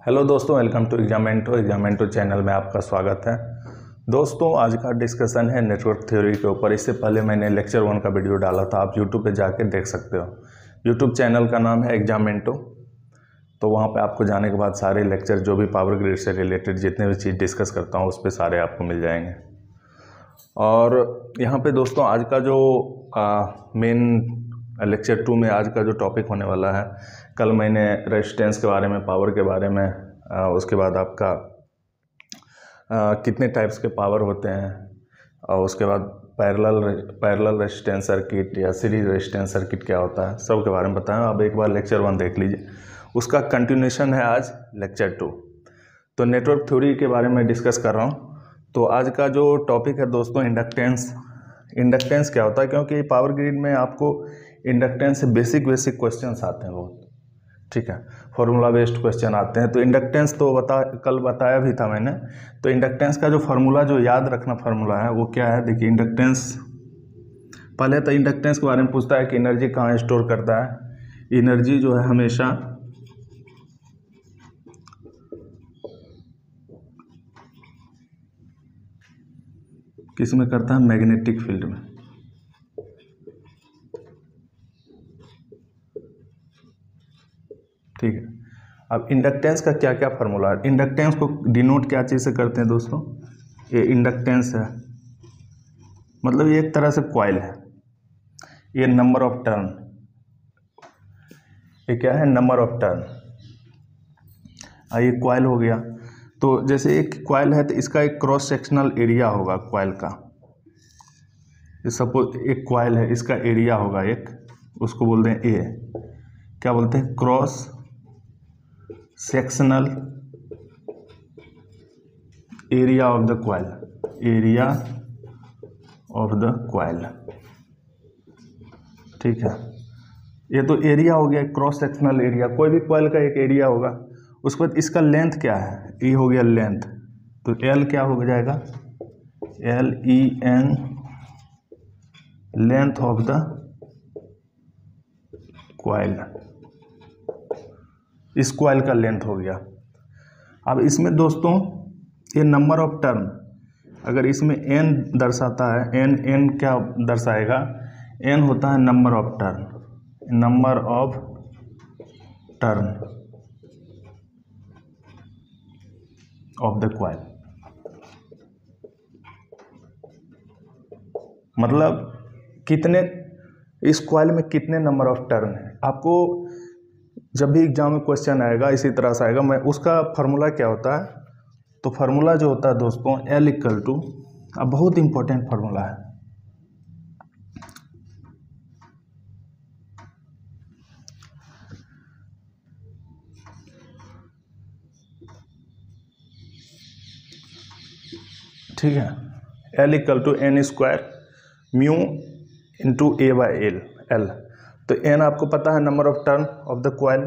Hello दोस्तों, welcome to एग्जामेंटो channel में आपका स्वागत है। दोस्तों, आज का डिस्कशन है नेटवर्क थ्योरी के ऊपर। इससे पहले मैंने लेक्चर 1 का वीडियो डाला था, आप यूट्यूब पे जाके देख सकते हो। यूट्यूब चैनल का नाम है एग्जामेंटो। तो वहाँ पे आपको जाने के बाद सारे लेक्चर जो भी पावर ग्रिड से रिलेटेड जितने भी चीज़ डिस्कस करता हूँ उस पर सारे आपको मिल जाएंगे। और यहाँ पे दोस्तों आज का जो मेन लेक्चर 2 में आज का जो टॉपिक होने वाला है, कल मैंने रेजिस्टेंस के बारे में, पावर के बारे में, उसके बाद आपका कितने टाइप्स के पावर होते हैं, और उसके बाद पैरेलल रेजिस्टेंस सर्किट या सीरीज रेजिस्टेंस सर्किट क्या होता है, सब के बारे में बताया। अब एक बार लेक्चर 1 देख लीजिए, उसका कंटिन्यूशन है आज लेक्चर 2। तो नेटवर्क थ्योरी के बारे में डिस्कस कर रहा हूँ। तो आज का जो टॉपिक है दोस्तों, इंडक्टेंस क्या होता है, क्योंकि पावर ग्रिड में आपको इंडक्टेंस से बेसिक क्वेश्चंस आते हैं बहुत, ठीक है, फार्मूला बेस्ड क्वेश्चन आते हैं। तो इंडक्टेंस तो कल बताया भी था मैंने। तो इंडक्टेंस का जो फार्मूला, जो याद रखना फार्मूला है, वो क्या है, देखिए। इंडक्टेंस, पहले तो इंडक्टेंस के बारे में पूछता है कि एनर्जी कहाँ स्टोर करता है। एनर्जी जो है हमेशा किस में करता है, मैग्नेटिक फील्ड में। ठीक है। अब इंडक्टेंस का क्या क्या फार्मूला है, इंडक्टेंस को डिनोट क्या चीज़ से करते हैं दोस्तों, ये इंडक्टेंस है, मतलब ये एक तरह से कॉइल है। ये नंबर ऑफ टर्न, ये क्या है, नंबर ऑफ टर्न। ये कॉइल हो गया। तो जैसे एक कॉइल है तो इसका एक क्रॉस सेक्शनल एरिया होगा कॉइल का। सपोज एक कॉइल है, इसका एरिया होगा एक, उसको बोलते हैं ए, क्या बोलते हैं, cross sectional area of the coil, area of the coil. ठीक है, ये तो एरिया हो गया, क्रॉस सेक्शनल एरिया, कोई भी कॉइल का एक एरिया होगा। उसके बाद इसका लेंथ क्या है, ये हो गया लेंथ, तो एल क्या हो जाएगा, LEN, length of the coil. इस कॉइल का लेंथ हो गया। अब इसमें दोस्तों ये नंबर ऑफ टर्न, अगर इसमें n दर्शाता है, n क्या दर्शाएगा, n होता है number of turn, number of turn of the coil. मतलब कितने, इस कॉइल में कितने नंबर ऑफ टर्न है। आपको जब भी एग्जाम में क्वेश्चन आएगा इसी तरह से आएगा। मैं उसका फार्मूला क्या होता है, तो फार्मूला जो होता है दोस्तों, L इक्वल टू, अब बहुत इंपॉर्टेंट फार्मूला है, ठीक है। L equal to N square mu into A/L। तो N आपको पता है number of turn of the coil,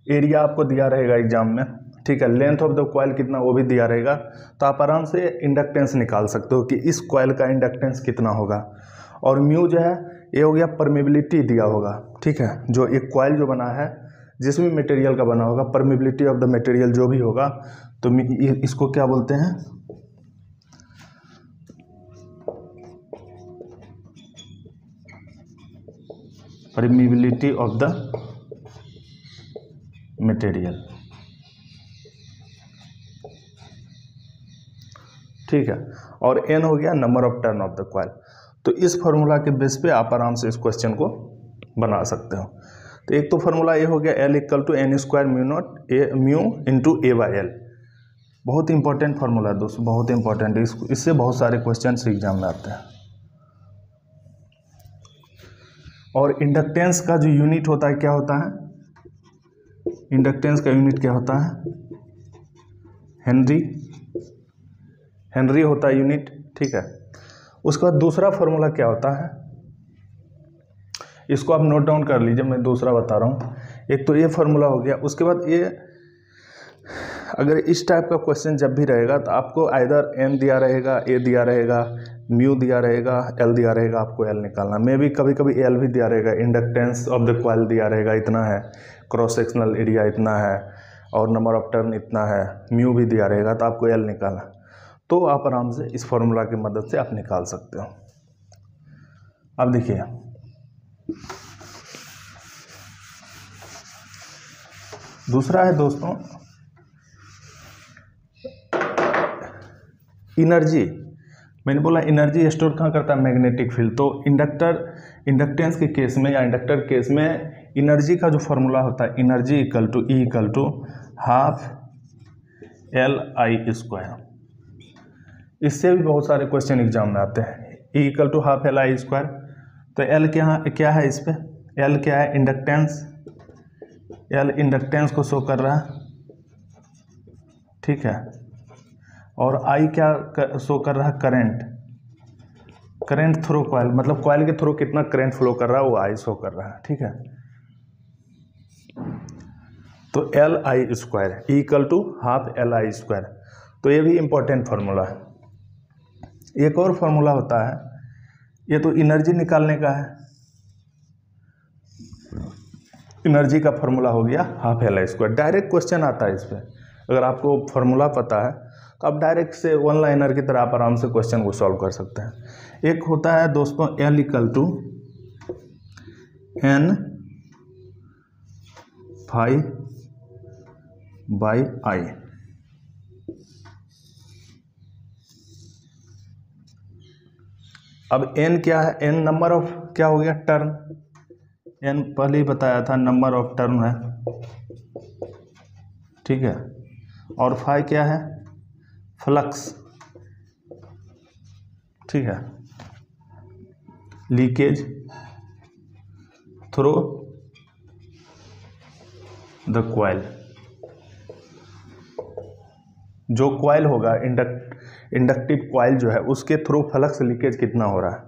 area आपको दिया रहेगा एग्जाम में, ठीक है, लेंथ ऑफ द कॉइल कितना वो भी दिया रहेगा। तो आप आराम से इंडक्टेंस निकाल सकते हो कि इस कॉइल का इंडक्टेंस कितना होगा। और म्यू जो है ये हो गया परमेबिलिटी दिया होगा, ठीक है, जो एक कॉइल जो बना है जिस भी मटेरियल का बना होगा, परमेबिलिटी ऑफ द मटेरियल जो भी होगा, तो इसको क्या बोलते हैं, परमिबिलिटी ऑफ द मटेरियल, ठीक है। और n हो गया number of turn of the coil. तो इस फार्मूला के बेस पे आप आराम से इस क्वेश्चन को बना सकते हो। तो एक तो फार्मूला ये हो गया, L equal to N square mu into A/L। बहुत इंपॉर्टेंट फार्मूला है दोस्तों, बहुत इंपॉर्टेंट, इससे बहुत सारे क्वेश्चन एग्जाम में आते हैं। और इंडक्टेंस का जो यूनिट होता है क्या होता है, इंडक्टेंस का यूनिट क्या होता है, हेनरी होता है यूनिट, ठीक है। उसका दूसरा फार्मूला क्या होता है, इसको आप नोट डाउन कर लीजिए, मैं दूसरा बता रहा हूँ। एक तो ये फार्मूला हो गया, उसके बाद ये, अगर इस टाइप का क्वेश्चन जब भी रहेगा तो आपको आइदर n दिया रहेगा, a दिया रहेगा, म्यू दिया रहेगा, l दिया रहेगा, आपको l निकालना। मे भी कभी कभी l भी दिया रहेगा, इंडक्टेंस ऑफ द कॉइल दिया रहेगा इतना है, क्रॉस सेक्शनल एरिया इतना है, और नंबर ऑफ टर्न इतना है, म्यू भी दिया रहेगा, तो आपको एल निकालना, तो आप आराम से इस फॉर्मूला की मदद से आप निकाल सकते हो। अब देखिए दूसरा है दोस्तों एनर्जी। मैंने बोला एनर्जी स्टोर कहाँ करता है, मैग्नेटिक फील्ड। तो इंडक्टेंस के केस में या इंडक्टर केस में एनर्जी का जो फॉर्मूला होता है, energy equal to E equal to half L I square. इससे भी बहुत सारे क्वेश्चन एग्जाम में आते हैं। E equal to half L I square, तो एल क्या है इस पे, एल क्या है, इंडक्टेंस। एल इंडक्टेंस को शो कर रहा है, ठीक है, और आई क्या शो कर रहा है, करंट थ्रू कॉइल, मतलब कॉइल के थ्रू कितना करंट फ्लो कर रहा है वो आई शो कर रहा है, ठीक है। तो L I square equal to half L I square, तो ये भी इंपॉर्टेंट फार्मूला है। एक और फार्मूला होता है, ये तो एनर्जी निकालने का है, एनर्जी का फार्मूला हो गया half L I square. Direct question आता है इस पर, अगर आपको फार्मूला पता है तो आप डायरेक्ट से वन लाइनर की तरह आप आराम से क्वेश्चन को सॉल्व कर सकते हैं। एक होता है दोस्तों L equal to N phi by I. अब एन क्या है, एन नंबर ऑफ क्या हो गया, टर्न। एन पहले ही बताया था नंबर ऑफ टर्न है, ठीक है। और फाई क्या है, फ्लक्स, ठीक है, लीकेज थ्रू द कॉइल। जो कॉइल होगा इंडक्टिव कॉइल जो है उसके थ्रू फ्लक्स लीकेज कितना हो रहा है।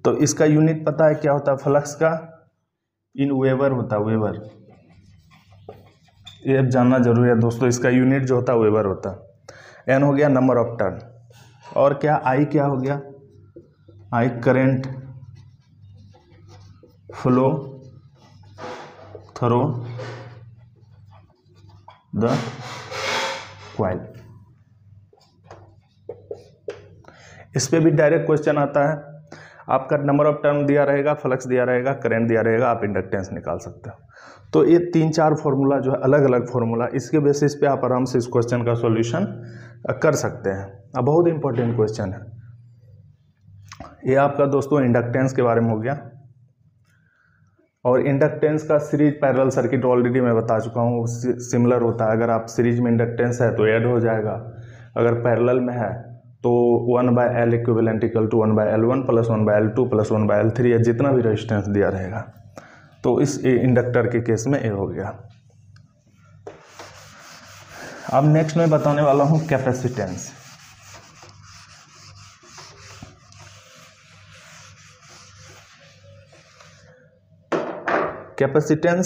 तो इसका यूनिट पता है क्या होता है, फ्लक्स का इन वेबर होता है, वेबर। ये अब जानना जरूरी है दोस्तों, इसका यूनिट जो होता है वेबर होता है। एन हो गया नंबर ऑफ टर्न, और क्या आई क्या हो गया, I current flow through the coil. इस पे भी डायरेक्ट क्वेश्चन आता है, आपका नंबर ऑफ टर्न दिया रहेगा, फ्लक्स दिया रहेगा, करंट दिया रहेगा, आप इंडक्टेंस निकाल सकते हो। तो ये 3-4 फॉर्मूला जो है अलग अलग फॉर्मूला, इसके बेसिस पे आप आराम से इस क्वेश्चन का सॉल्यूशन कर सकते हैं। अब बहुत इंपॉर्टेंट क्वेश्चन है ये आपका दोस्तों, इंडक्टेंस के बारे में हो गया। और इंडक्टेंस का सीरीज पैरेलल सर्किट ऑलरेडी मैं बता चुका हूँ, सिमिलर होता है। अगर आप सीरीज में इंडक्टेंस है तो ऐड हो जाएगा, अगर पैरेलल में है तो 1/L equivalent equal to 1/L1 plus 1/L2 plus 1/L3 या जितना भी रेजिस्टेंस दिया रहेगा। तो इस इंडक्टर के केस में ये हो गया। अब नेक्स्ट मैं बताने वाला हूँ कैपेसिटेंस। कैपेसिटर,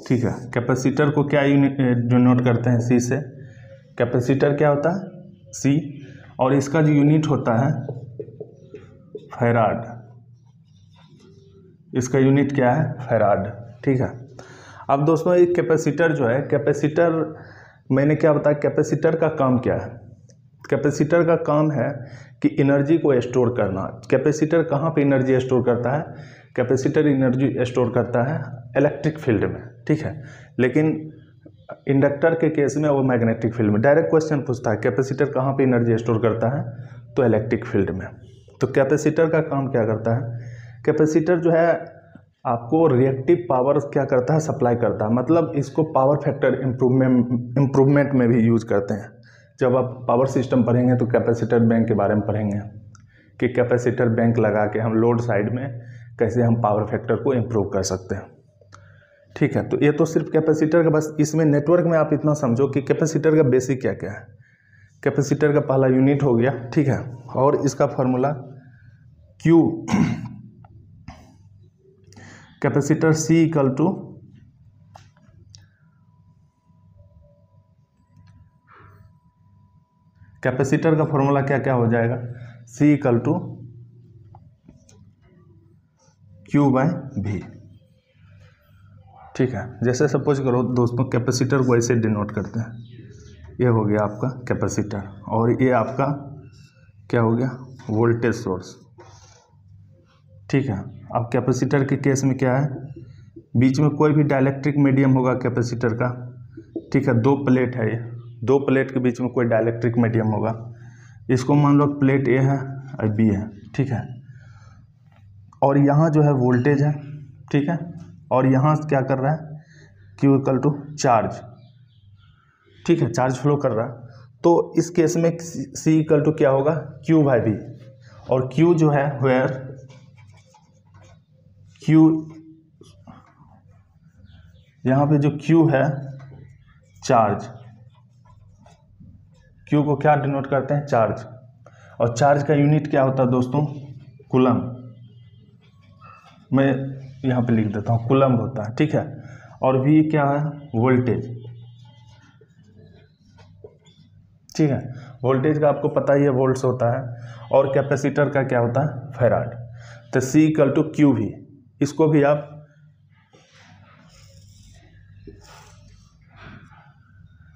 ठीक है। कैपेसिटर को क्या डिनोट करते हैं, सी से। कैपेसिटर क्या होता है, सी, और इसका जो यूनिट होता है फैराड। इसका यूनिट क्या है, फैराड, ठीक है। अब दोस्तों एक कैपेसिटर जो है, कैपेसिटर मैंने क्या बताया, कैपेसिटर का काम क्या है। कैपेसिटर का काम है कि एनर्जी को स्टोर करना। कैपेसिटर कहाँ पे एनर्जी स्टोर करता है, कैपेसिटर एनर्जी स्टोर करता है इलेक्ट्रिक फील्ड में, ठीक है। लेकिन इंडक्टर के केस में वो मैग्नेटिक फील्ड में। डायरेक्ट क्वेश्चन पूछता है कैपेसिटर कहाँ पे एनर्जी स्टोर करता है, तो इलेक्ट्रिक फील्ड में। तो कैपेसिटर का काम क्या करता है, कैपेसिटर जो है आपको रिएक्टिव पावर क्या करता है, सप्लाई करता है। मतलब इसको पावर फैक्टर इम्प्रूवमेंट में भी यूज करते हैं। जब आप पावर सिस्टम पढ़ेंगे तो कैपेसिटर बैंक के बारे में पढ़ेंगे कि कैपेसिटर बैंक लगा के हम लोड साइड में कैसे हम पावर फैक्टर को इम्प्रूव कर सकते हैं, ठीक है। तो ये तो सिर्फ कैपेसिटर का, बस इसमें नेटवर्क में आप इतना समझो कि कैपेसिटर का बेसिक क्या क्या है। कैपेसिटर का पहला यूनिट हो गया, ठीक है, और इसका formula Q, capacitor C equal to capacitor का फॉर्मूला क्या क्या हो जाएगा, C equal to Q by V। ठीक है, जैसे सपोज करो दोस्तों कैपेसिटर को ऐसे डिनोट करते हैं, ये हो गया आपका कैपेसिटर और ये आपका क्या हो गया वोल्टेज सोर्स। ठीक है, अब कैपेसिटर के केस में क्या है, बीच में कोई भी डाइलेक्ट्रिक मीडियम होगा कैपेसिटर का। ठीक है, दो प्लेट है, ये दो प्लेट के बीच में कोई डाइलेक्ट्रिक मीडियम होगा। इसको मान लो प्लेट ए है और बी है। ठीक है, और यहाँ जो है वोल्टेज है। ठीक है, और यहाँ क्या कर रहा है Q इक्वल टू चार्ज। ठीक है, चार्ज फ्लो कर रहा है, तो इस केस में C इक्वल टू क्या होगा Q बाय V। और Q जो है वेयर Q, यहाँ पे जो Q है चार्ज, Q को क्या डिनोट करते हैं चार्ज, और चार्ज का यूनिट क्या होता है दोस्तों कूलम। मैं यहाँ पे लिख देता हूँ कूलम होता है। ठीक है, और V क्या है वोल्टेज। ठीक है, वोल्टेज का आपको पता ही है वोल्ट्स होता है, और कैपेसिटर का क्या होता है फैराड। तो C इक्वल टू क्यू भी, इसको भी आप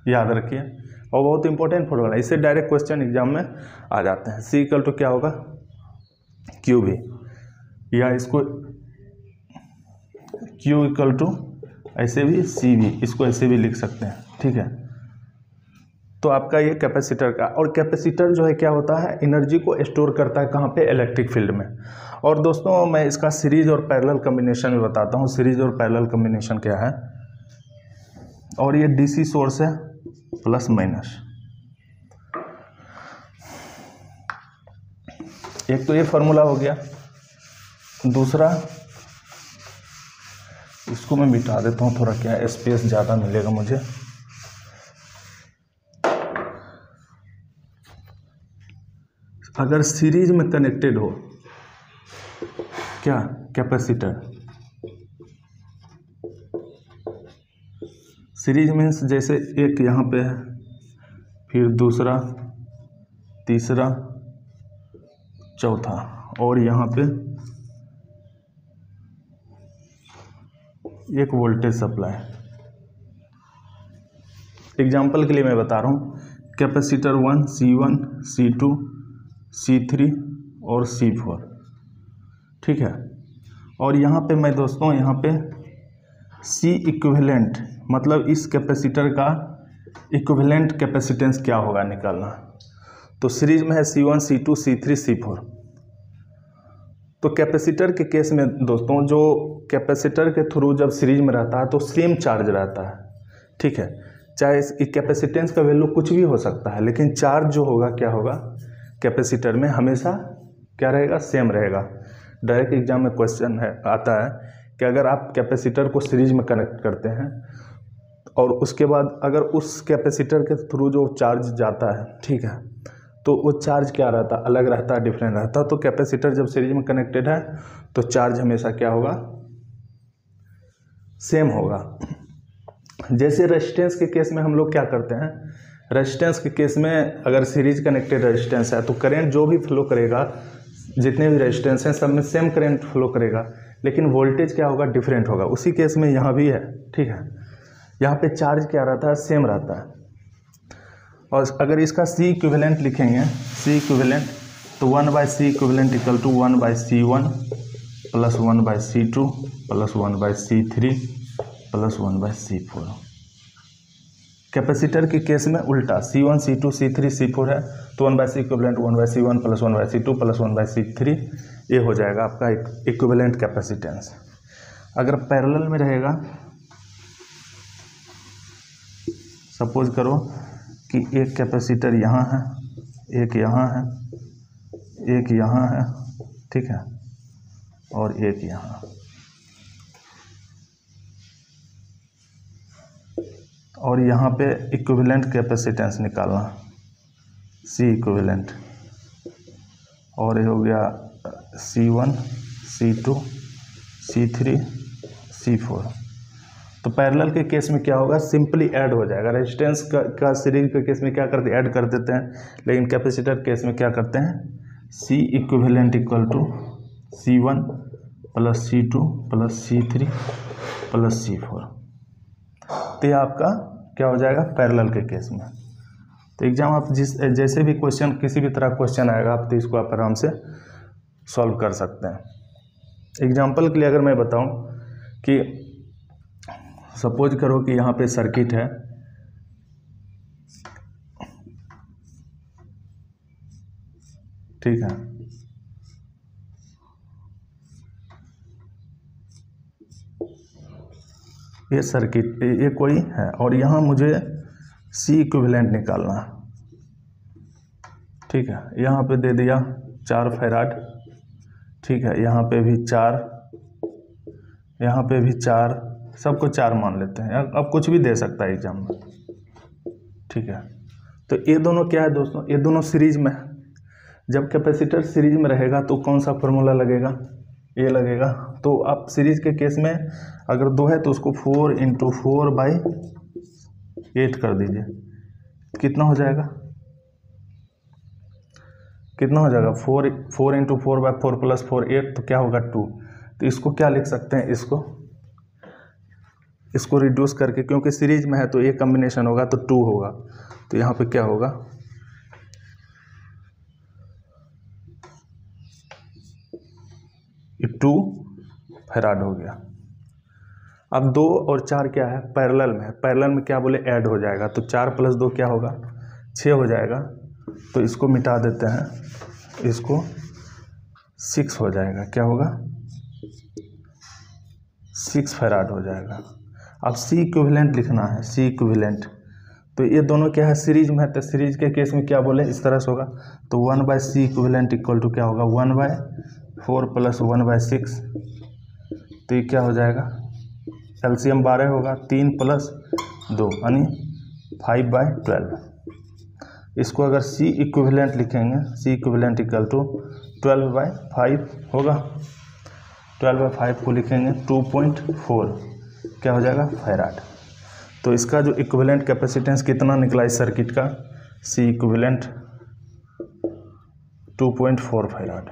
याद रखिए, और बहुत इंपॉर्टेंट फॉर्मूला है, इससे डायरेक्ट क्वेश्चन एग्जाम में आ जाते हैं। C इक्वल टू क्या होगा क्यू भी, या इसको Q इक्वल टू ऐसे भी C भी, इसको ऐसे भी लिख सकते हैं। ठीक है, तो आपका ये कैपेसिटर का, और कैपेसिटर जो है क्या होता है एनर्जी को स्टोर करता है कहाँ पे इलेक्ट्रिक फील्ड में। और दोस्तों मैं इसका सीरीज और पैरेलल कॉम्बिनेशन में बताता हूँ। सीरीज और पैरेलल कॉम्बिनेशन क्या है, और ये DC सोर्स है प्लस माइनस। एक तो ये फार्मूला हो गया, दूसरा इसको मैं मिटा देता हूँ, थोड़ा क्या स्पेस ज़्यादा मिलेगा मुझे। अगर सीरीज में कनेक्टेड हो क्या कैपेसिटर, सीरीज मीन्स जैसे एक यहाँ पे है, फिर दूसरा, तीसरा, चौथा, और यहाँ पे एक वोल्टेज सप्लाई। एग्जाम्पल के लिए मैं बता रहा हूँ, कैपेसिटर 1 C1 C2 C3 और C4। ठीक है, और यहाँ पे मैं दोस्तों यहाँ पे C इक्विवेलेंट, मतलब इस कैपेसिटर का इक्विवेलेंट कैपेसिटेंस क्या होगा निकालना। तो सीरीज में है C1 C2 C3 C4। तो कैपेसिटर के केस में दोस्तों, जो कैपेसिटर के थ्रू जब सीरीज में रहता है तो सेम चार्ज रहता है। ठीक है, चाहे इस कैपेसिटेंस का वैल्यू कुछ भी हो सकता है, लेकिन चार्ज जो होगा क्या होगा कैपेसिटर में हमेशा क्या रहेगा सेम रहेगा। डायरेक्ट एग्जाम में क्वेश्चन है आता है कि अगर आप कैपेसिटर को सीरीज में कनेक्ट करते हैं और उसके बाद अगर उस कैपेसिटर के थ्रू जो चार्ज जाता है, ठीक है, तो वो चार्ज क्या रहता है अलग रहता है, डिफरेंट रहता है। तो कैपेसिटर जब सीरीज में कनेक्टेड है तो चार्ज हमेशा क्या होगा सेम होगा। जैसे रेजिस्टेंस के केस में हम लोग क्या करते हैं, रेजिस्टेंस के केस में अगर सीरीज कनेक्टेड रेजिस्टेंस है तो करंट जो भी फ्लो करेगा, जितने भी रेजिस्टेंस हैं सब में सेम करंट फ्लो करेगा, लेकिन वोल्टेज क्या होगा डिफरेंट होगा। उसी केस में यहाँ भी है। ठीक है, यहाँ पे चार्ज क्या रहता है सेम रहता है। और अगर इसका C इक्विवेलेंट लिखेंगे, C इक्विवेलेंट, तो 1/C equivalent equal to 1/C1 plus 1/C2 plus 1/C3 plus 1/C4। Capacitor के केस में उल्टा, C1 C2 C3 C4 है तो 1/C equivalent 1/C1 plus 1/C2 plus 1/C3, ये हो जाएगा आपका इक्विवेलेंट कैपेसिटेंस। अगर पैरेलल में रहेगा, सपोज करो कि एक कैपेसिटर यहाँ है, एक यहाँ है, एक यहाँ है, ठीक है, और एक यहाँ, और यहाँ पे इक्विवेलेंट कैपेसिटेंस निकालना C इक्विवेलेंट, और ये हो गया C1 C2 C3 C4। तो पैरेलल के केस में क्या होगा सिंपली ऐड हो जाएगा। रेजिस्टेंस का सीरीज के केस में क्या करते हैं ऐड कर देते हैं, लेकिन कैपेसिटर केस में क्या करते हैं C equivalent equal to C1 plus C2 plus C3 plus C4। तो ये आपका क्या हो जाएगा पैरेलल के केस में। तो एग्जाम आप जैसे भी क्वेश्चन किसी भी तरह क्वेश्चन आएगा आप तो इसको आप आराम से सॉल्व कर सकते हैं। एग्जाम्पल के लिए अगर मैं बताऊं कि सपोज करो कि यहाँ पे सर्किट है, ठीक है, ये सर्किट ये कोई है और यहाँ मुझे C इक्विवेलेंट निकालना है, ठीक है। यहाँ पे दे दिया 4 फैराड, ठीक है, यहाँ पे भी 4, यहाँ पे भी 4, सबको 4 मान लेते हैं। अब कुछ भी दे सकता है एग्जाम में, ठीक है। तो ये दोनों क्या है दोस्तों, ये दोनों सीरीज में है। जब कैपेसिटर सीरीज में रहेगा तो कौन सा फॉर्मूला लगेगा, ये लगेगा। तो आप सीरीज के केस में अगर 2 है तो उसको 4 × 4/8 कर दीजिए, कितना हो जाएगा, कितना हो जाएगा 4 × 4/4 + 4 8, तो क्या होगा 2। तो इसको क्या लिख सकते हैं, इसको रिड्यूस करके, क्योंकि सीरीज में है तो एक कॉम्बिनेशन होगा तो 2 होगा। तो यहाँ पे क्या होगा, ये 2 फैराड हो गया। अब 2 और 4 क्या है, पैरेलल में है। पैरेलल में क्या बोले, ऐड हो जाएगा। तो 4 + 2 क्या होगा, 6 हो जाएगा। तो इसको मिटा देते हैं, इसको 6 हो जाएगा। क्या होगा, 6 फैराड हो जाएगा। अब C इक्विवेलेंट लिखना है, C इक्विवेलेंट। तो ये दोनों क्या है, सीरीज में है। तो सीरीज के केस में क्या बोले, इस तरह से होगा। तो 1/C इक्विवेलेंट इक्वल टू क्या होगा, 1/4 + 1/6। तो ये क्या हो जाएगा, एलसीएम 12 होगा, 3 + 2 यानी 5/12। इसको अगर C इक्विवेलेंट लिखेंगे, C इक्विवेलेंट इक्वल टू 12/5 होगा। 12/5 को लिखेंगे 2.4, क्या हो जाएगा, फैराड। तो इसका जो इक्विवेलेंट कैपेसिटेंस कितना निकला इस सर्किट का, C इक्विवेलेंट 2.4 फैराड।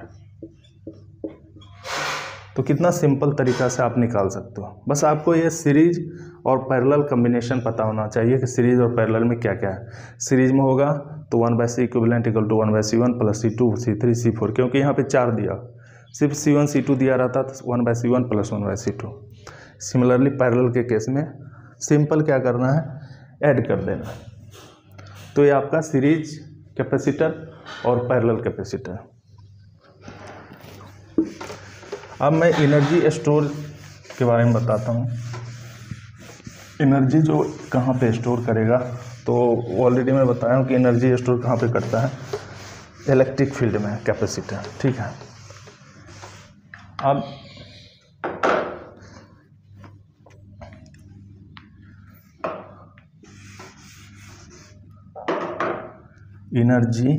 तो कितना सिंपल तरीका से आप निकाल सकते हो। बस आपको ये सीरीज और पैरेलल कॉम्बिनेशन पता होना चाहिए कि सीरीज और पैरेलल में क्या क्या है। सीरीज में होगा तो 1/C equivalent equal to 1/C1 + C2 C3 C4, क्योंकि यहाँ पे 4 दिया, सिर्फ C1 C2 दिया रहता तो 1/C1 + 1/C2। सिमिलरली पैरेलल के केस में सिंपल क्या करना है, ऐड कर देना। तो ये आपका सीरीज कैपेसिटर और पैरेलल कैपेसिटर। अब मैं एनर्जी स्टोर के बारे में बताता हूँ। एनर्जी जो कहाँ पे स्टोर करेगा, तो ऑलरेडी मैं बताया हूँ कि एनर्जी स्टोर कहाँ पे करता है, इलेक्ट्रिक फील्ड में कैपेसिटर, ठीक है। अब एनर्जी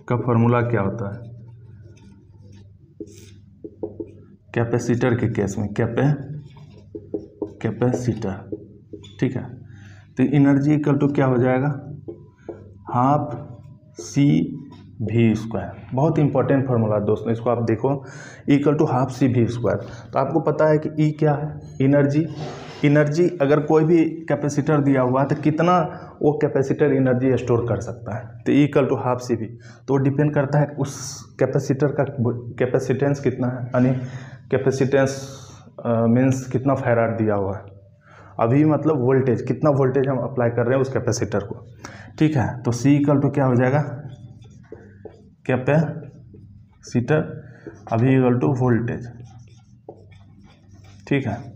का फॉर्मूला क्या होता है कैपेसिटर के केस में, कैपेसिटर, ठीक है। तो एनर्जी इक्वल टू क्या हो जाएगा, ½CV²। बहुत इंपॉर्टेंट फार्मूला दोस्तों, इसको आप देखो, इक्वल टू ½CV²। तो आपको पता है कि ई क्या है, एनर्जी अगर कोई भी कैपेसिटर दिया हुआ है तो कितना वो कैपेसिटर एनर्जी स्टोर कर सकता है, तो इक्वल टू ½ तो डिपेंड करता है उस कैपेसिटर का कैपेसिटेंस कितना है, यानी कैपेसिटेंस मीन्स कितना फैराड दिया हुआ है। अभी मतलब वोल्टेज, कितना वोल्टेज हम अप्लाई कर रहे हैं उस कैपेसिटर को, ठीक है। तो C इक्वल टू क्या हो जाएगा, कैपेसिटर अभी इक्वल टू वोल्टेज, ठीक है।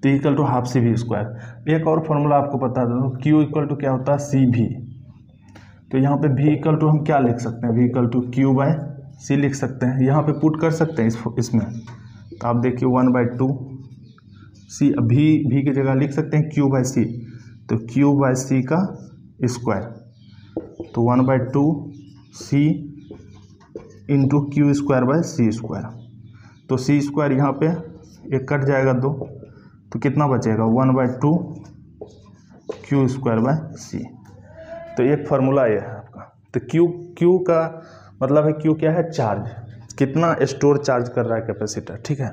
तो इक्वल टू ½ CV²। एक और फॉर्मूला आपको बता दो, Q इक्वल टू क्या होता है, CV। तो यहाँ पे V इक्वल टू हम क्या लिख सकते हैं, V इक्वल टू Q/C लिख सकते हैं। यहाँ पे पुट कर सकते हैं इसमें। तो आप देखिए 1/2C, V की जगह लिख सकते हैं Q/C। तो Q/C का स्क्वायर, तो 1/2C इंटू Q²/C²। तो C² यहाँ पे एक कट जाएगा 2, तो कितना बचेगा 1/2Q²/C। तो एक फार्मूला ये है आपका। तो Q का मतलब है, Q क्या है, चार्ज। कितना स्टोर चार्ज कर रहा है कैपेसिटर, ठीक है।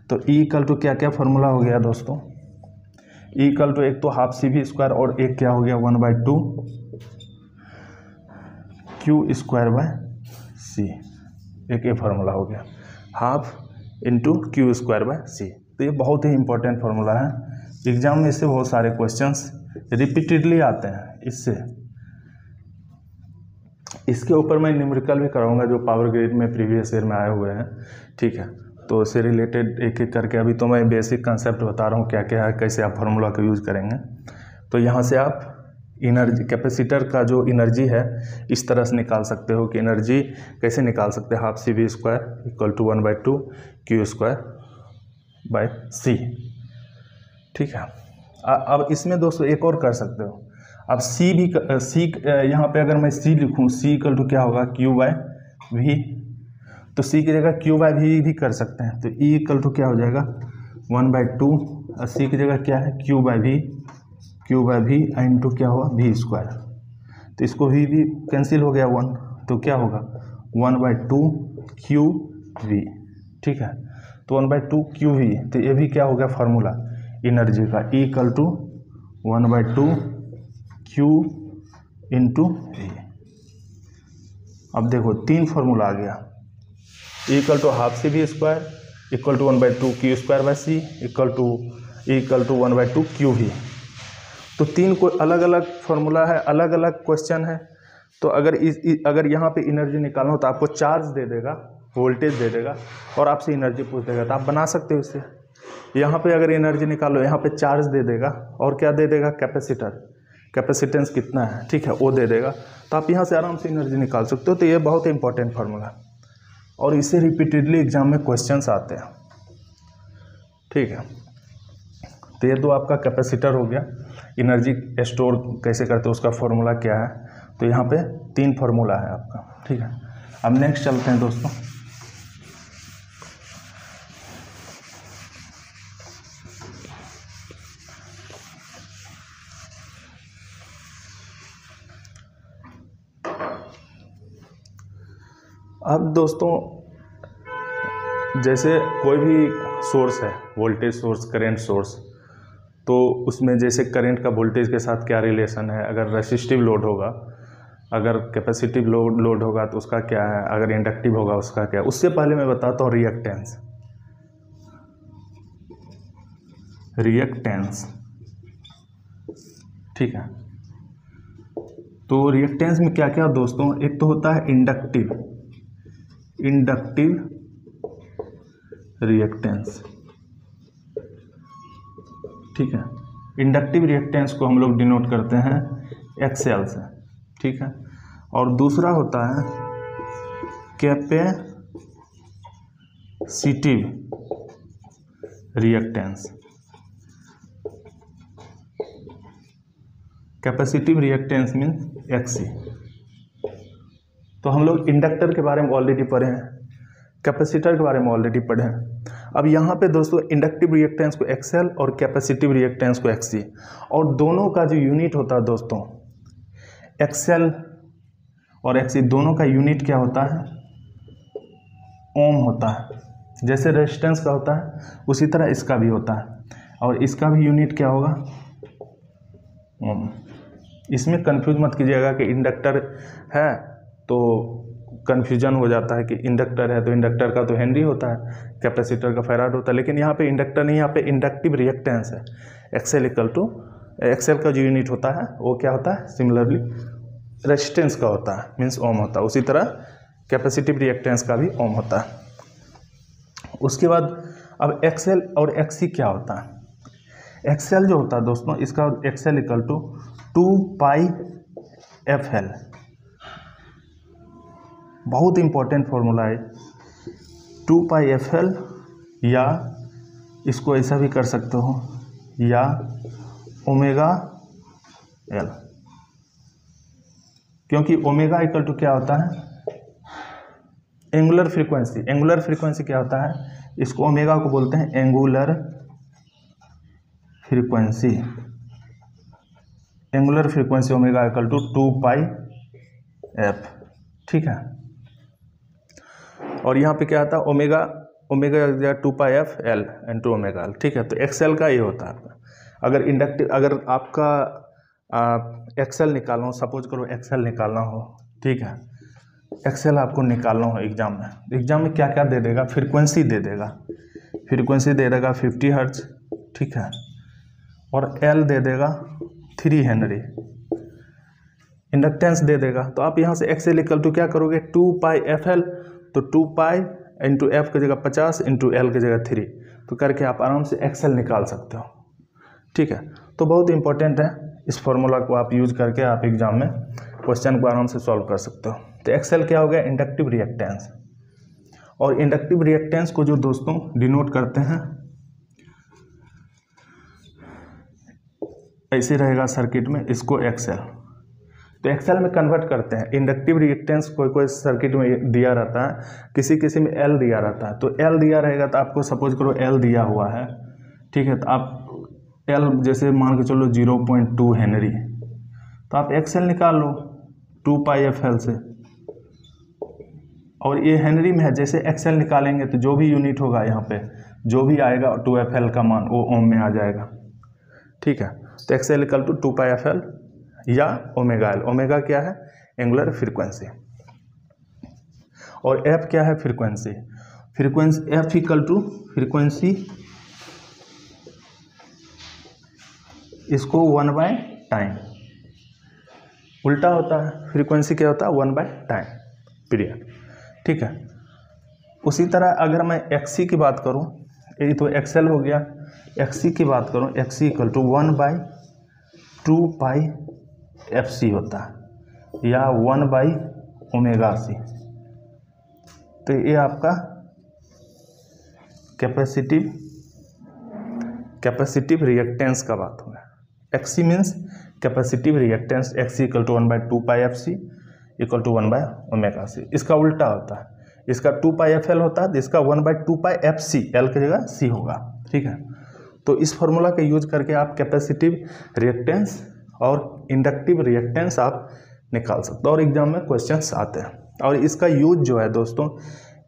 तो E इक्वल टू क्या क्या फॉर्मूला हो गया दोस्तों, E इक्वल टू एक तो हाफ CV² और एक क्या हो गया 1/2 Q²/C, एक ये फार्मूला हो गया, हाफ इंटू Q²/C। तो ये बहुत ही इंपॉर्टेंट फार्मूला है, एग्जाम में इससे बहुत सारे क्वेश्चंस रिपीटेडली आते हैं इससे। इसके ऊपर मैं न्यूमेरिकल भी कराऊंगा जो पावर ग्रिड में प्रीवियस ईयर में आए हुए हैं, ठीक है। तो इससे रिलेटेड एक एक करके, अभी तो मैं बेसिक कंसेप्ट बता रहा हूँ क्या क्या है, कैसे आप फार्मूला का यूज़ करेंगे। तो यहाँ से आप एनर्जी, कैपेसिटर का जो एनर्जी है इस तरह से निकाल सकते हो कि एनर्जी कैसे निकाल सकते हैं, half CV² equal to 1/2 Q²/C, ठीक है। अब इसमें दोस्तों एक और कर सकते हो, अब C भी यहाँ पे अगर मैं C लिखूँ, C इक्वल टू क्या होगा Q/V, तो C की जगह Q/V भी कर सकते हैं। तो E इक्वल टू क्या हो जाएगा 1/2, और C की जगह क्या है Q/V इंटू क्या हुआ V²। तो इसको V भी कैंसिल हो गया 1, तो क्या होगा 1/2 QV, ठीक है। तो 1/2 QV, तो ये भी क्या हो गया फार्मूला एनर्जी का, E equal to 1/2 Q into V। अब देखो 3 फार्मूला आ गया, E equal to half CV² equal to 1/2 Q²/C equal to 1/2 QV। तो 3 को अलग अलग फार्मूला है, अलग अलग क्वेश्चन है। तो अगर यहाँ पे एनर्जी निकालना हो तो आपको चार्ज दे देगा, वोल्टेज दे देगा और आपसे एनर्जी पूछ देगा, तो आप बना सकते हो इससे। यहाँ पे अगर एनर्जी निकालो, यहाँ पे चार्ज दे देगा और क्या दे देगा कैपेसिटेंस कितना है, ठीक है, वो दे देगा। तो आप यहाँ से आराम से एनर्जी निकाल सकते हो। तो ये बहुत इंपॉर्टेंट फार्मूला है और इससे रिपीटेडली एग्जाम में क्वेश्चंस आते हैं, ठीक है। तो ये तो आपका कैपेसिटर हो गया, एनर्जी स्टोर कैसे करते हो उसका फार्मूला क्या है। तो यहाँ पे 3 फार्मूला है आपका, ठीक है। अब नेक्स्ट चलते हैं दोस्तों, अब दोस्तों जैसे कोई भी सोर्स है, वोल्टेज सोर्स, करंट सोर्स, तो उसमें जैसे करंट का वोल्टेज के साथ क्या रिलेशन है, अगर रेसिस्टिव लोड होगा, अगर कैपेसिटिव लोड होगा तो उसका क्या है, अगर इंडक्टिव होगा उसका क्या है। उससे पहले मैं बताता हूँ रिएक्टेंस, ठीक है। तो रिएक्टेंस में क्या क्या दोस्तों, एक तो होता है इंडक्टिव रिएक्टेंस, ठीक है। इंडक्टिव रिएक्टेंस को हम लोग डिनोट करते हैं XL से, ठीक है। और दूसरा होता है capacitive reactance. Capacitive reactance means XC। तो हम लोग इंडक्टर के बारे में ऑलरेडी पढ़े हैं, कैपेसिटर के बारे में ऑलरेडी पढ़े हैं। अब यहाँ पे दोस्तों इंडक्टिव रिएक्टेंस को XL और कैपेसिटिव रिएक्टेंस को XC, और दोनों का जो यूनिट होता है दोस्तों, XL और XC दोनों का यूनिट क्या होता है, ओम होता है। जैसे रेजिस्टेंस का होता है उसी तरह इसका भी होता है, और इसका भी यूनिट क्या होगा, ओम। इसमें कंफ्यूज मत कीजिएगा कि इंडक्टर है तो कन्फ्यूजन हो जाता है कि इंडक्टर है तो इंडक्टर का तो हेनरी होता है, कैपेसिटर का फैराड होता है, लेकिन यहाँ पे इंडक्टर नहीं, यहाँ पे इंडक्टिव रिएक्टेंस है। XL का जो यूनिट होता है वो क्या होता है, सिमिलरली रेजिस्टेंस का होता है, मीन्स ओम होता है। उसी तरह कैपेसिटिव रिएक्टेंस का भी ओम होता है। उसके बाद अब XL और XC क्या होता है। XL जो होता है दोस्तों, इसका XL इक्वल टू 2πfL, बहुत इंपॉर्टेंट फॉर्मूला है 2πfL, या इसको ऐसा भी कर सकते हो, या ओमेगा L, क्योंकि ओमेगा इक्वल टू क्या होता है, एंगुलर फ्रीक्वेंसी। एंगुलर फ्रीक्वेंसी क्या होता है, इसको ओमेगा को बोलते हैं angular frequency. Angular frequency omega equal to 2πf, ठीक है। और यहाँ पे क्या आता है omega, omega 2πf(L) × omega L, ठीक है। तो एक्सएल का ये होता है आपका। अगर इंडक्टिव, अगर आपका एक्सएल निकालना हो, सपोज करो एक्सएल निकालना हो, ठीक है, एक्सएल आपको निकालना हो एग्जाम में क्या क्या दे देगा, फ्रीक्वेंसी दे देगा, फ्रीक्वेंसी दे देगा 50 हर्ट्ज, ठीक है, और एल दे देगा 3 हेनरी, इंडक्टेंस दे देगा। तो आप यहाँ से एक्सएल इक्वल टू क्या करोगे 2πfL, तो 2π × f की जगह 50 × L की जगह 3, तो करके आप आराम से एक्सएल निकाल सकते हो, ठीक है। तो बहुत इंपॉर्टेंट है, इस फॉर्मूला को आप यूज करके आप एग्जाम में क्वेश्चन को आराम से सॉल्व कर सकते हो। तो एक्सएल क्या हो गया, इंडक्टिव रिएक्टेंस। और इंडक्टिव रिएक्टेंस को जो दोस्तों डिनोट करते हैं ऐसे रहेगा सर्किट में, इसको एक्सएल। तो एक्सएल में कन्वर्ट करते हैं। इंडक्टिव रिएक्टेंस कोई कोई सर्किट में दिया रहता है, किसी किसी में एल दिया रहता है। तो एल दिया रहेगा तो आपको सपोज करो एल दिया हुआ है, ठीक है, तो आप एल जैसे मान के चलो 0.2 हेनरी, तो आप एक्सएल निकाल लो 2πfL से, और ये हेनरी में है। जैसे एक्सएल निकालेंगे तो जो भी यूनिट होगा यहाँ पे, जो भी आएगा 2fL का मान वो ओम में आ जाएगा, ठीक है। तो एक्सएल इक्वल टू 2πfL या ओमेगा L। ओमेगा क्या है, एंगुलर फ्रीक्वेंसी, और एफ क्या है, frequency. Frequency F equal to frequency, इसको 1/टाइम, उल्टा होता है, फ्रीक्वेंसी क्या होता है 1/टाइम पीरियड, ठीक है। उसी तरह अगर मैं एक्सी की बात करूं, ये तो एक्सएल हो गया, एक्सी की बात करूं, एक्सी इक्वल टू 1/2πfc होता है, या 1/ωc। तो ये आपका कैपेसिटिव रिएक्टेंस का बात होगा। XC means capacitive reactance, XC equal to 1/2πfc equal to 1/ωc। इसका उल्टा होता है, इसका 2πfL होता है, इसका 1/2πfc, L की जगह C होगा, ठीक है। तो इस फॉर्मूला का यूज करके आप कैपेसिटिव रिएक्टेंस और इंडक्टिव रिएक्टेंस आप निकाल सकते हो, और एग्जाम में क्वेश्चंस आते हैं। और इसका यूज जो है दोस्तों,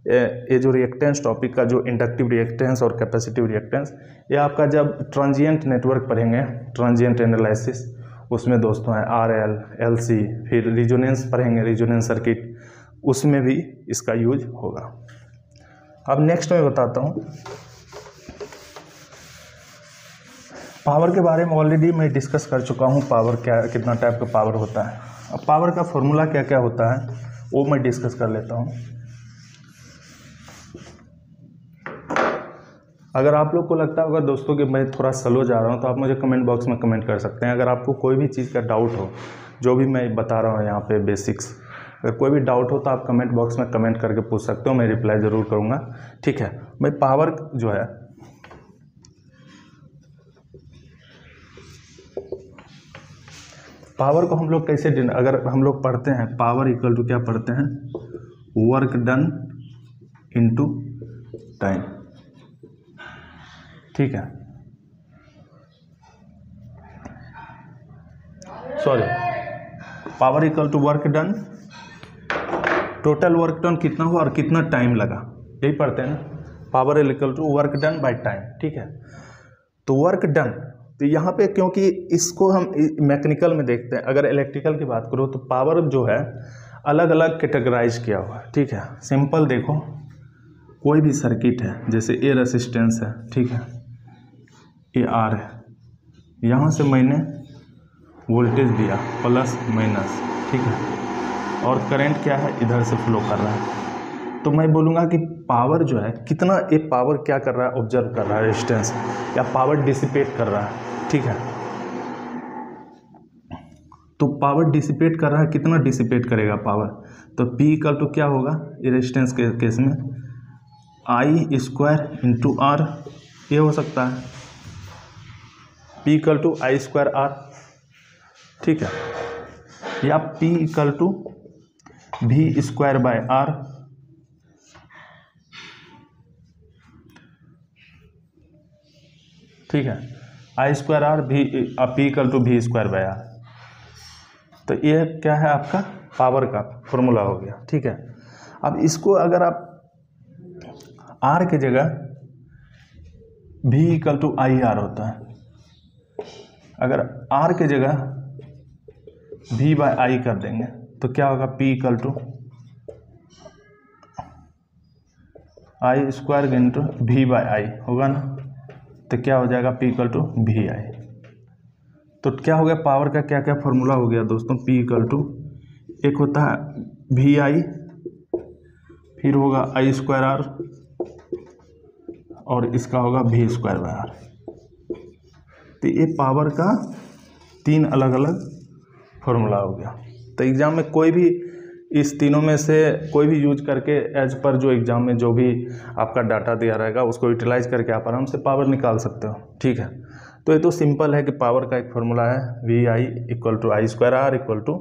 ये जो रिएक्टेंस टॉपिक का जो इंडक्टिव रिएक्टेंस और कैपेसिटिव रिएक्टेंस, ये आपका जब ट्रांजिएंट नेटवर्क पढ़ेंगे, ट्रांजिएंट एनालिसिस, उसमें दोस्तों है RL, LC, फिर रिजोनेंस पढ़ेंगे, रिजोनेंस सर्किट, उसमें भी इसका यूज होगा। अब नेक्स्ट मैं बताता हूँ पावर के बारे में। ऑलरेडी मैं डिस्कस कर चुका हूँ पावर क्या, कितना टाइप का पावर होता है। अब पावर का फॉर्मूला क्या क्या होता है वो मैं डिस्कस कर लेता हूँ। अगर आप लोग को लगता होगा दोस्तों कि मैं थोड़ा स्लो जा रहा हूँ, तो आप मुझे कमेंट बॉक्स में कमेंट कर सकते हैं। अगर आपको कोई भी चीज़ का डाउट हो, जो भी मैं बता रहा हूँ यहाँ पे बेसिक्स, अगर कोई भी डाउट हो तो आप कमेंट बॉक्स में कमेंट करके पूछ सकते हो, मैं रिप्लाई ज़रूर करूँगा, ठीक है। मैं पावर जो है, पावर को हम लोग कैसे, अगर हम लोग पढ़ते हैं पावर इक्वल टू क्या पढ़ते हैं, वर्क डन इनटू टाइम, ठीक है। Sorry, power equal to work done, total work done कितना हुआ और कितना टाइम लगा, यही पढ़ते हैं ना। Power equal to work done by time, ठीक है। तो वर्क डन, तो यहाँ पे क्योंकि इसको हम मैकेनिकल में देखते हैं, अगर इलेक्ट्रिकल की बात करो तो पावर जो है अलग अलग कैटेगराइज किया हुआ है, ठीक है। सिंपल देखो, कोई भी सर्किट है, जैसे ये रेसिस्टेंस है, ठीक है, ये R है, यहाँ से मैंने वोल्टेज दिया प्लस माइनस, ठीक है, और करंट क्या है इधर से फ्लो कर रहा है। तो मैं बोलूँगा कि पावर जो है कितना, ये पावर क्या कर रहा है, ऑब्जर्व कर रहा है रेजिस्टेंस, या पावर डिसिपेट कर रहा है, ठीक है। तो पावर डिसिपेट कर रहा है, कितना डिसिपेट करेगा पावर, तो P इक्वल टू क्या होगा, ये रेजिस्टेंस के केस में I स्क्वायर इंटू R, ये हो सकता है P equal to I square R, ठीक है, या P equal to V square by R, ठीक है, I square R P equal to V square by R। तो ये क्या है आपका पावर का फॉर्मूला हो गया, ठीक है। अब इसको अगर आप आर की जगह V equal to I R होता है। अगर आर की जगह V बाय आई कर देंगे तो क्या होगा, P equal to I square into V by I होगा ना। तो क्या हो जाएगा, P equal to V I. तो क्या हो गया, पावर का क्या क्या फॉर्मूला हो गया दोस्तों, P इक्वल टू एक होता है वी आई, फिर होगा आई स्क्वायर आर, और इसका होगा V स्क्वायर बाय आर। तो ये पावर का 3 अलग अलग फॉर्मूला हो गया। तो एग्ज़ाम में कोई भी इस तीनों में से कोई भी यूज करके एज पर जो एग्ज़ाम में जो भी आपका डाटा दिया रहेगा उसको यूटिलाइज करके आप आराम से पावर निकाल सकते हो। ठीक है, तो ये तो सिंपल है कि पावर का एक फॉर्मूला है V I equal to I square R equal to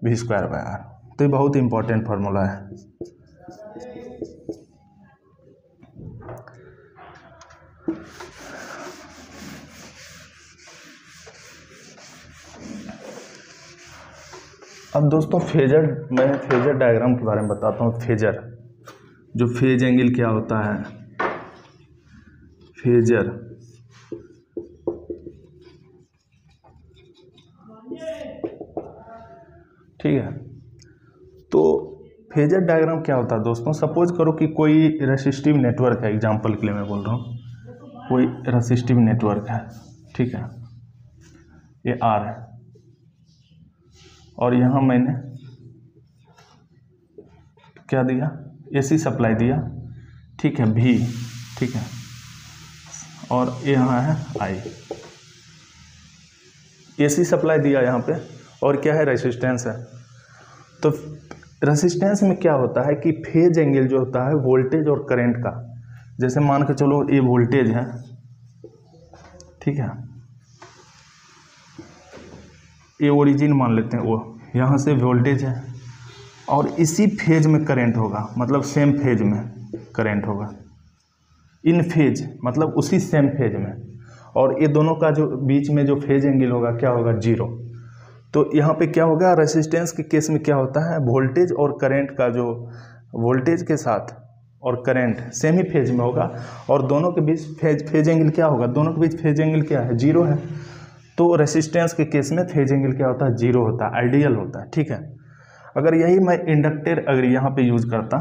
V square by R. तो ये बहुत इंपॉर्टेंट फॉर्मूला है। अब दोस्तों मैं फेजर डायग्राम के बारे में बताता हूँ। फेजर, जो फेज एंगल क्या होता है, फेजर ठीक है। तो फेजर डायग्राम क्या होता है दोस्तों, सपोज करो कि कोई रेसिस्टिव नेटवर्क है, एग्जांपल के लिए मैं बोल रहा हूँ, कोई रेसिस्टिव नेटवर्क है, ठीक है, ये आर है और यहाँ मैंने क्या दिया, एसी सप्लाई दिया, ठीक है, भी, ठीक है, और यहाँ है आई। एसी सप्लाई दिया यहाँ पे, और क्या है, रेसिस्टेंस है। तो रेसिस्टेंस में क्या होता है कि फेज एंगल जो होता है वोल्टेज और करंट का, जैसे मान के चलो ये वोल्टेज है, ठीक है, ये ओरिजिन मान लेते हैं, वो यहाँ से वोल्टेज है और इसी फेज में करंट होगा, मतलब सेम फेज में करंट होगा, इन फेज मतलब उसी सेम फेज में, और ये दोनों का जो बीच में जो फेज एंगल होगा क्या होगा, 0। तो यहाँ पे क्या होगा, रेसिस्टेंस के केस में क्या होता है, वोल्टेज और करंट का जो वोल्टेज के साथ और करंट सेम ही फेज में होगा, और दोनों के बीच फेज एंगल क्या होगा, दोनों के बीच फेज एंगल क्या है, 0 है। तो रेसिस्टेंस के केस में फेज एंगल क्या होता है, 0 होता है, आइडियल होता है, ठीक है। अगर यही मैं इंडक्टर अगर यहाँ पे यूज़ करता,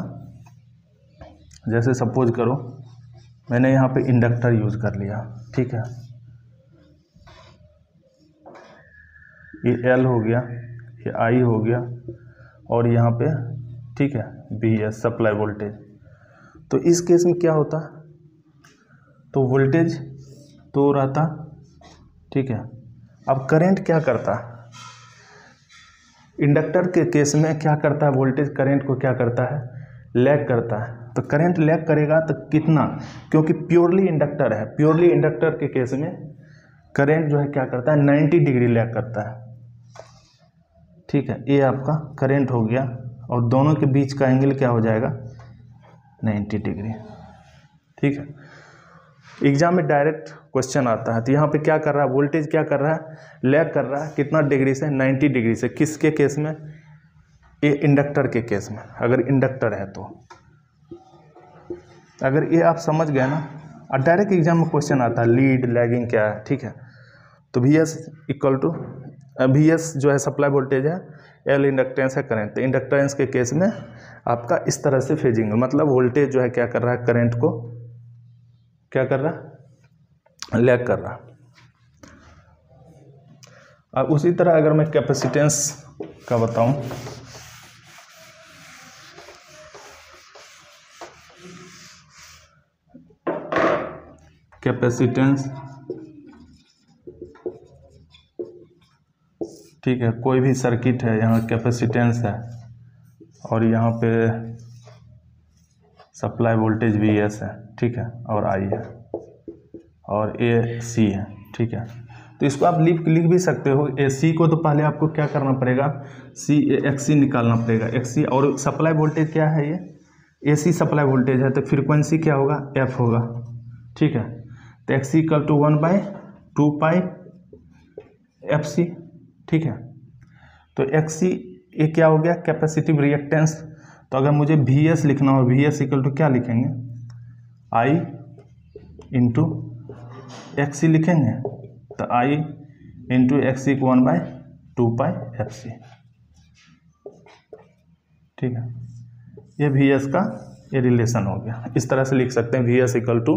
जैसे सपोज करो मैंने यहाँ पे इंडक्टर यूज़ कर लिया, ठीक है, ये L हो गया, ये I हो गया, और यहाँ पे ठीक है BS सप्लाई वोल्टेज। तो इस केस में क्या होता, तो वोल्टेज तो रहता, ठीक है। अब करंट क्या करता, इंडक्टर के केस में क्या करता है, वोल्टेज करंट को क्या करता है, लैग करता है। तो करंट लैग करेगा तो कितना, क्योंकि प्योरली इंडक्टर है, प्योरली इंडक्टर के केस में करंट जो है क्या करता है, 90 डिग्री लैग करता है, ठीक है। ये आपका करंट हो गया, और दोनों के बीच का एंगल क्या हो जाएगा, 90 डिग्री, ठीक है। एग्जाम में डायरेक्ट क्वेश्चन आता है, तो यहाँ पे क्या कर रहा है, वोल्टेज क्या कर रहा है, लैग कर रहा है, कितना डिग्री से, 90 डिग्री से। किसके केस में, ये इंडक्टर के केस में, अगर इंडक्टर है तो। अगर ये आप समझ गए ना, और डायरेक्ट एग्जाम में क्वेश्चन आता है लीड लैगिंग क्या है, ठीक है। तो VS इक्वल टू VS जो है सप्लाई वोल्टेज है, L इंडक्टेंस है करंट। तो इंडक्टेंस के केस में आपका इस तरह से फेजिंग, मतलब वोल्टेज जो है क्या कर रहा है, करंट को क्या कर रहा है, लैग कर रहा। अब उसी तरह अगर मैं कैपेसिटेंस का बताऊं, कैपेसिटेंस, ठीक है, कोई भी सर्किट है, यहाँ कैपेसिटेंस है और यहाँ पे सप्लाई वोल्टेज VS है, ठीक है, और I है और AC है, ठीक है। तो इसको आप लिख भी सकते हो। AC को तो पहले आपको क्या करना पड़ेगा, XC निकालना पड़ेगा, XC, और सप्लाई वोल्टेज क्या है, ये AC सप्लाई वोल्टेज है, तो फ्रीक्वेंसी क्या होगा, F होगा, ठीक है। तो XC equal to 1/2 pi FC, ठीक है। तो XC ये क्या हो गया, कैपेसिटिव रिएक्टेंस। तो अगर मुझे VS लिखना हो, VS इक्वल टू क्या लिखेंगे, आई इंटू एक्स सी लिखेंगे, तो आई इंटू एक्स सी को 1/2πfc, ठीक है। ये वी एस का ये रिलेशन हो गया। इस तरह से लिख सकते हैं V S equal to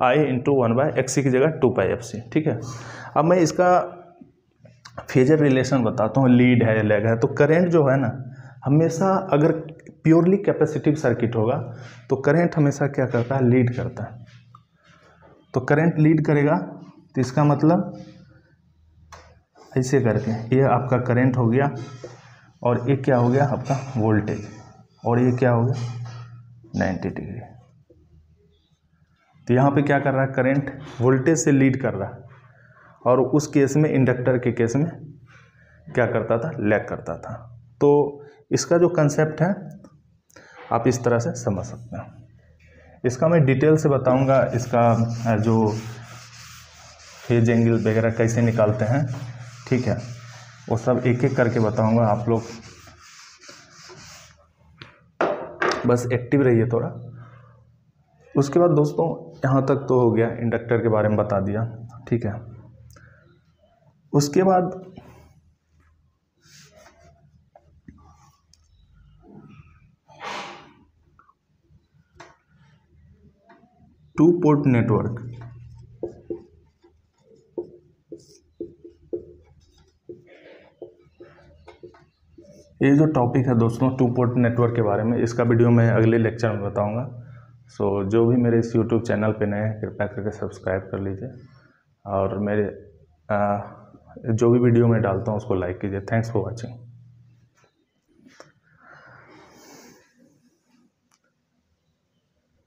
I into 1/xc की जगह 2πfc, ठीक है। अब मैं इसका फेजर रिलेशन बताता हूँ, लीड है लैग है। तो करंट जो है ना, हमेशा अगर प्योरली कैपेसिटिव सर्किट होगा तो करंट हमेशा क्या करता है, लीड करता है। तो करंट लीड करेगा, तो इसका मतलब ऐसे करके ये आपका करंट हो गया, और ये क्या हो गया आपका वोल्टेज, और ये क्या हो गया 90 डिग्री। तो यहाँ पे क्या कर रहा है, करंट वोल्टेज से लीड कर रहा है, और उस केस में इंडक्टर के केस में क्या करता था, लैग करता था। तो इसका जो कंसेप्ट है आप इस तरह से समझ सकते हैं। इसका मैं डिटेल से बताऊंगा, इसका जो फेज एंगल वगैरह कैसे निकालते हैं, ठीक है, वो सब एक एक करके बताऊंगा। आप लोग बस एक्टिव रहिए थोड़ा। उसके बाद दोस्तों यहाँ तक तो हो गया, इंडक्टर के बारे में बता दिया, ठीक है। उसके बाद टू पोर्ट नेटवर्क, ये जो टॉपिक है दोस्तों टू पोर्ट नेटवर्क के बारे में, इसका वीडियो मैं अगले लेक्चर में बताऊंगा। सो जो भी मेरे इस यूट्यूब चैनल पे नए हैं कृपया करके सब्सक्राइब कर लीजिए, और मेरे जो भी वीडियो मैं डालता हूँ उसको लाइक कीजिए। Thanks for watching.